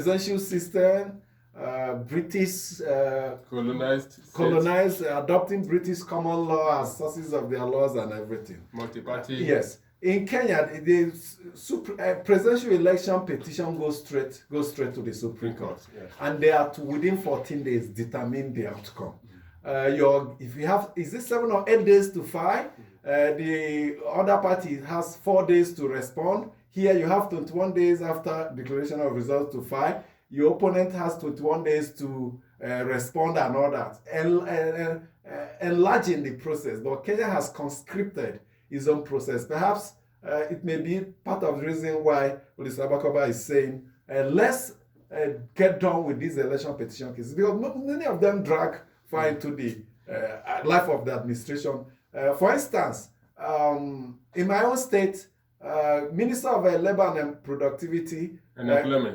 presidential system, British colonized, adopting British common law as sources of their laws and everything. Multi-party. Yes. In Kenya, the presidential election petition goes straight to the Supreme Court, yes. And they are to, within 14 days, determine the outcome. If you have, is it 7 or 8 days to file? The other party has 4 days to respond. Here you have 21 days after declaration of results to file. Your opponent has 21 days to respond and all that, enlarging the process. But Kenya has conscripted its own process. Perhaps it may be part of the reason why Olisa Abakoba is saying, let's get done with these election petition cases, because many of them drag far into the life of the administration. For instance, in my own state, Minister of Labor and Productivity,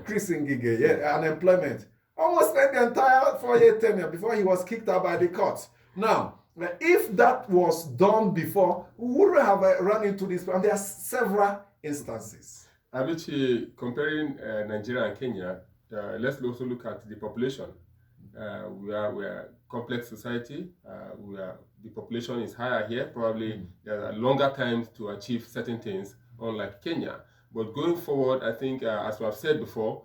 Chris Ngige, unemployment, almost spent the entire 4-year tenure before he was kicked out by the courts. Now, if that was done before, we wouldn't have run into this, and there are several instances. Abichi, comparing Nigeria and Kenya, let's also look at the population. We are a complex society. The population is higher here. Probably there are longer times to achieve certain things, unlike Kenya. But going forward, I think, as we have said before,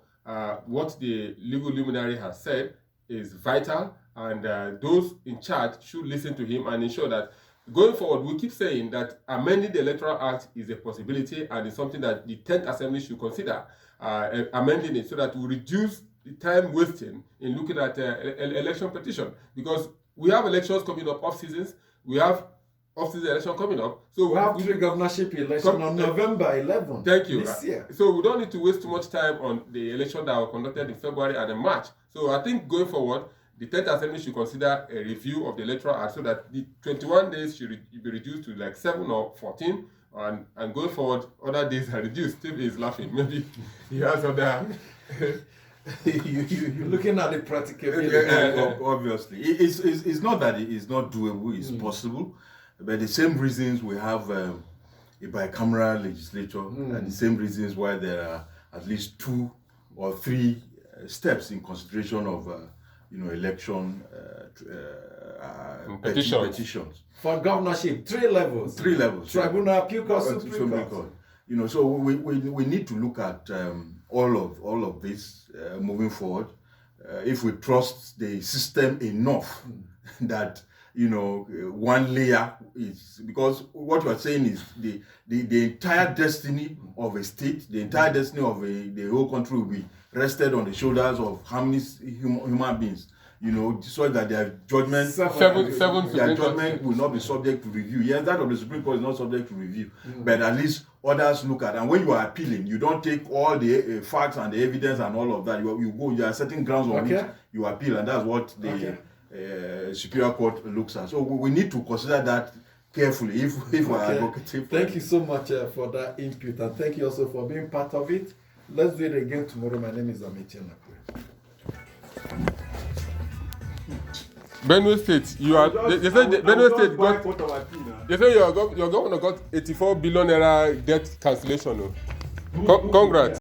what the legal luminary has said is vital, and those in charge should listen to him and ensure that going forward, we keep saying that amending the Electoral Act is a possibility, and it's something that the 10th Assembly should consider amending it so that we reduce the time wasting in looking at election petition, because we have elections coming up, off seasons. We have off-season election coming up. So we have 3 governorship elections on November 11th. Thank you. This year. So we don't need to waste too much time on the election that were conducted in February and in March. So I think going forward, the 10th Assembly should consider a review of the Electoral Act so that the 21 days should be reduced to like 7 or 14. And going forward, other days are reduced. Steve is laughing. Maybe he has other... You're looking at the practicability. Obviously. It's not that it is not doable, it's possible. But the same reasons we have a bicameral legislature, and the same reasons why there are at least 2 or 3 steps in consideration of election petitions. For governorship, 3 levels. 3 levels. Tribunal, appeal court, Supreme Court. So we need to look at all of this moving forward. If we trust the system enough that one layer is, because what you are saying is the entire destiny of a state, the entire destiny of the whole country will be rested on the shoulders of how many human beings, so that their judgment, their judgment will not be subject to review. Yes, that of the Supreme Court is not subject to review, but at least others look at. And when you are appealing, you don't take all the facts and the evidence and all of that. You are setting grounds on which you appeal, and that's what the Superior Court looks at. So we need to consider that carefully if we are advocating. Thank you so much for that input, and thank you also for being part of it. Let's do it again tomorrow. My name is Amici Nakwe. Benue State, you are. They said Benue State got. They say your governor got 84 billion naira debt cancellation. Congrats.